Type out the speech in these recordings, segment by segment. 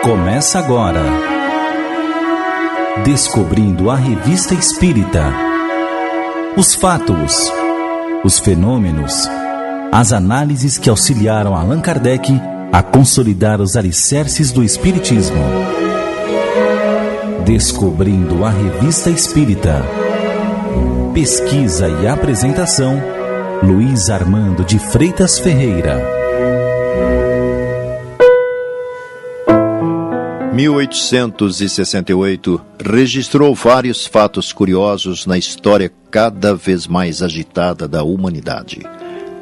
Começa agora Descobrindo a Revista Espírita. Os fatos, os fenômenos, as análises que auxiliaram Allan Kardec a consolidar os alicerces do Espiritismo. Descobrindo a Revista Espírita. Pesquisa e apresentação, Luiz Armando de Freitas Ferreira. 1868 registrou vários fatos curiosos na história cada vez mais agitada da humanidade.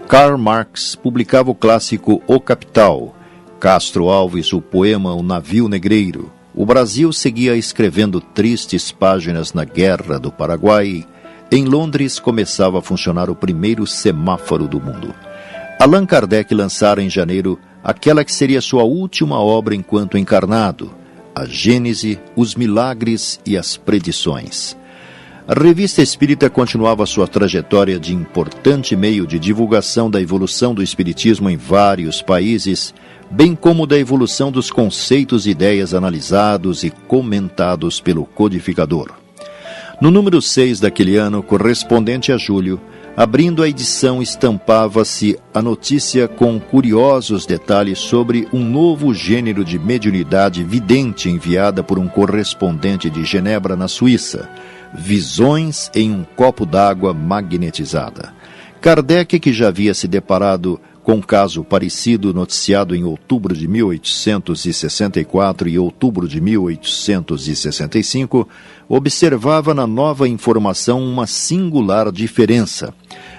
Karl Marx publicava o clássico O Capital, Castro Alves o poema O Navio Negreiro. O Brasil seguia escrevendo tristes páginas na Guerra do Paraguai. Em Londres começava a funcionar o primeiro semáforo do mundo. Allan Kardec lançara em janeiro aquela que seria sua última obra enquanto encarnado, a Gênese, os Milagres e as Predições. A Revista Espírita continuava sua trajetória de importante meio de divulgação da evolução do Espiritismo em vários países, bem como da evolução dos conceitos e ideias analisados e comentados pelo codificador. No número 6 daquele ano, correspondente a julho, abrindo a edição, estampava-se a notícia com curiosos detalhes sobre um novo gênero de mediunidade vidente enviada por um correspondente de Genebra, na Suíça. Visões em um copo d'água magnetizada. Kardec, que já havia se deparado com um caso parecido noticiado em outubro de 1864 e outubro de 1865, observava na nova informação uma singular diferença.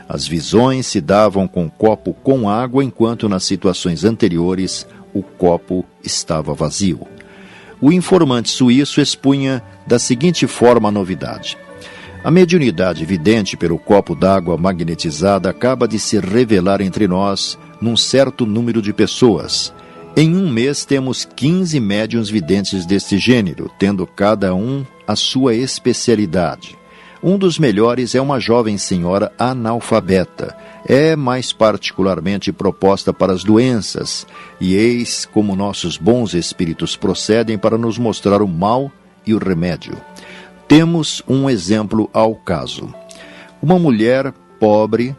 As visões se davam com copo com água, enquanto nas situações anteriores o copo estava vazio. O informante suíço expunha da seguinte forma a novidade: a mediunidade vidente pelo copo d'água magnetizada acaba de se revelar entre nós num certo número de pessoas. Em um mês temos 15 médiuns videntes deste gênero, tendo cada um a sua especialidade. Um dos melhores é uma jovem senhora analfabeta. É mais particularmente proposta para as doenças, e eis como nossos bons espíritos procedem para nos mostrar o mal e o remédio. Temos um exemplo ao caso. Uma mulher pobre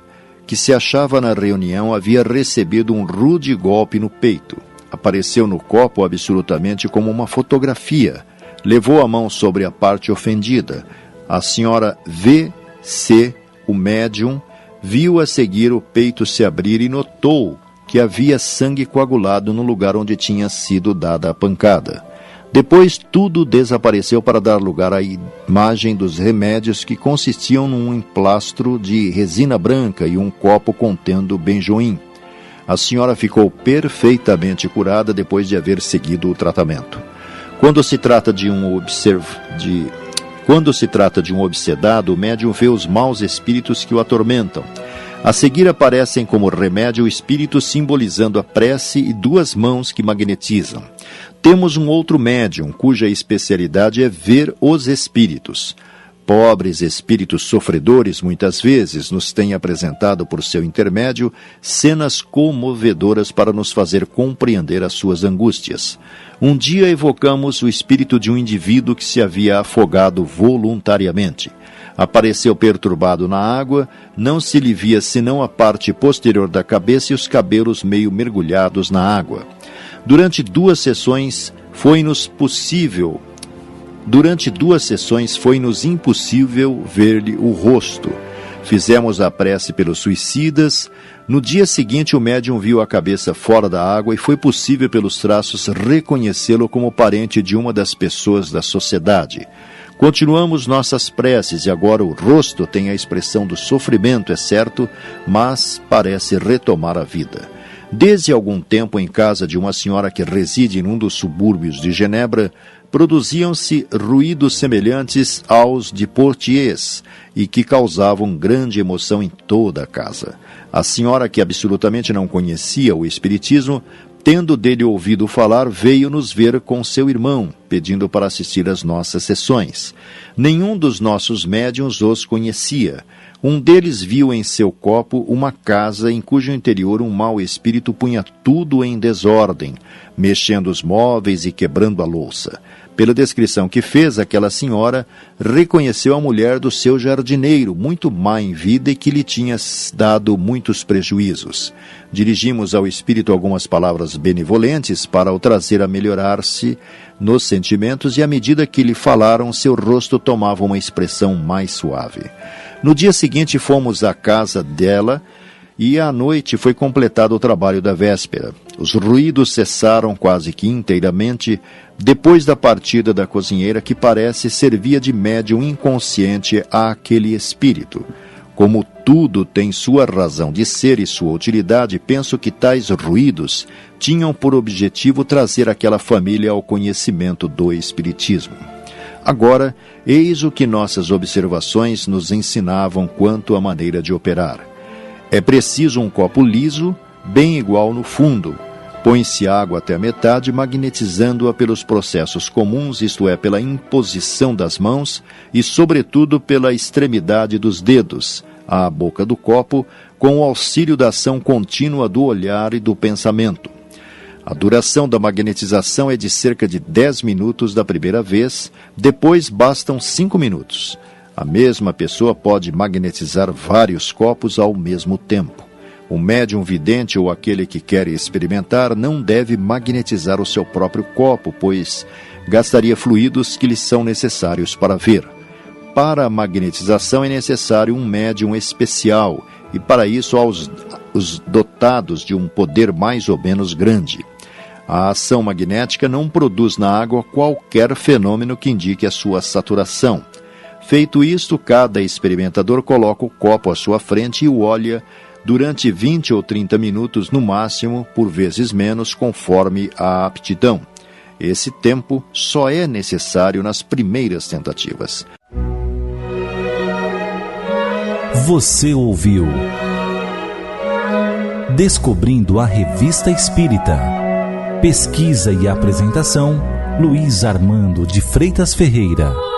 que se achava na reunião havia recebido um rude golpe no peito. Apareceu no copo absolutamente como uma fotografia. Levou a mão sobre a parte ofendida. A senhora V.C., o médium, viu a seguir o peito se abrir e notou que havia sangue coagulado no lugar onde tinha sido dada a pancada. Depois tudo desapareceu para dar lugar à imagem dos remédios, que consistiam num emplastro de resina branca e um copo contendo benjoim. A senhora ficou perfeitamente curada depois de haver seguido o tratamento. Quando se trata de um obsedado, o médium vê os maus espíritos que o atormentam. A seguir aparecem como remédio o espírito simbolizando a prece e duas mãos que magnetizam. Temos um outro médium, cuja especialidade é ver os espíritos. Pobres espíritos sofredores, muitas vezes, nos têm apresentado por seu intermédio cenas comovedoras para nos fazer compreender as suas angústias. Um dia evocamos o espírito de um indivíduo que se havia afogado voluntariamente. Apareceu perturbado na água, não se lhe via senão a parte posterior da cabeça e os cabelos meio mergulhados na água. Durante duas sessões foi-nos impossível ver-lhe o rosto. Fizemos a prece pelos suicidas. No dia seguinte, o médium viu a cabeça fora da água e foi possível, pelos traços, reconhecê-lo como parente de uma das pessoas da sociedade. Continuamos nossas preces e agora o rosto tem a expressão do sofrimento, é certo, mas parece retomar a vida. Desde algum tempo, em casa de uma senhora que reside em um dos subúrbios de Genebra, produziam-se ruídos semelhantes aos de Portiers e que causavam grande emoção em toda a casa. A senhora, que absolutamente não conhecia o espiritismo, tendo dele ouvido falar, veio nos ver com seu irmão, pedindo para assistir às nossas sessões. Nenhum dos nossos médiuns os conhecia. Um deles viu em seu copo uma casa em cujo interior um mau espírito punha tudo em desordem, mexendo os móveis e quebrando a louça. Pela descrição que fez, aquela senhora reconheceu a mulher do seu jardineiro, muito má em vida e que lhe tinha dado muitos prejuízos. Dirigimos ao espírito algumas palavras benevolentes para o trazer a melhorar-se nos sentimentos e, à medida que lhe falaram, seu rosto tomava uma expressão mais suave. No dia seguinte, fomos à casa dela e à noite foi completado o trabalho da véspera. Os ruídos cessaram quase que inteiramente depois da partida da cozinheira, que parece servia de médium inconsciente àquele espírito. Como tudo tem sua razão de ser e sua utilidade, penso que tais ruídos tinham por objetivo trazer aquela família ao conhecimento do espiritismo. Agora, eis o que nossas observações nos ensinavam quanto à maneira de operar. É preciso um copo liso, bem igual no fundo. Põe-se água até a metade, magnetizando-a pelos processos comuns, isto é, pela imposição das mãos e, sobretudo, pela extremidade dos dedos, à boca do copo, com o auxílio da ação contínua do olhar e do pensamento. A duração da magnetização é de cerca de 10 minutos da primeira vez, depois bastam 5 minutos. A mesma pessoa pode magnetizar vários copos ao mesmo tempo. O médium vidente ou aquele que quer experimentar não deve magnetizar o seu próprio copo, pois gastaria fluidos que lhe são necessários para ver. Para a magnetização é necessário um médium especial e para isso há os dotados de um poder mais ou menos grande. A ação magnética não produz na água qualquer fenômeno que indique a sua saturação. Feito isto, cada experimentador coloca o copo à sua frente e o olha durante 20 ou 30 minutos no máximo, por vezes menos, conforme a aptidão. Esse tempo só é necessário nas primeiras tentativas. Você ouviu Descobrindo a Revista Espírita. Pesquisa e apresentação, Luiz Armando de Freitas Ferreira.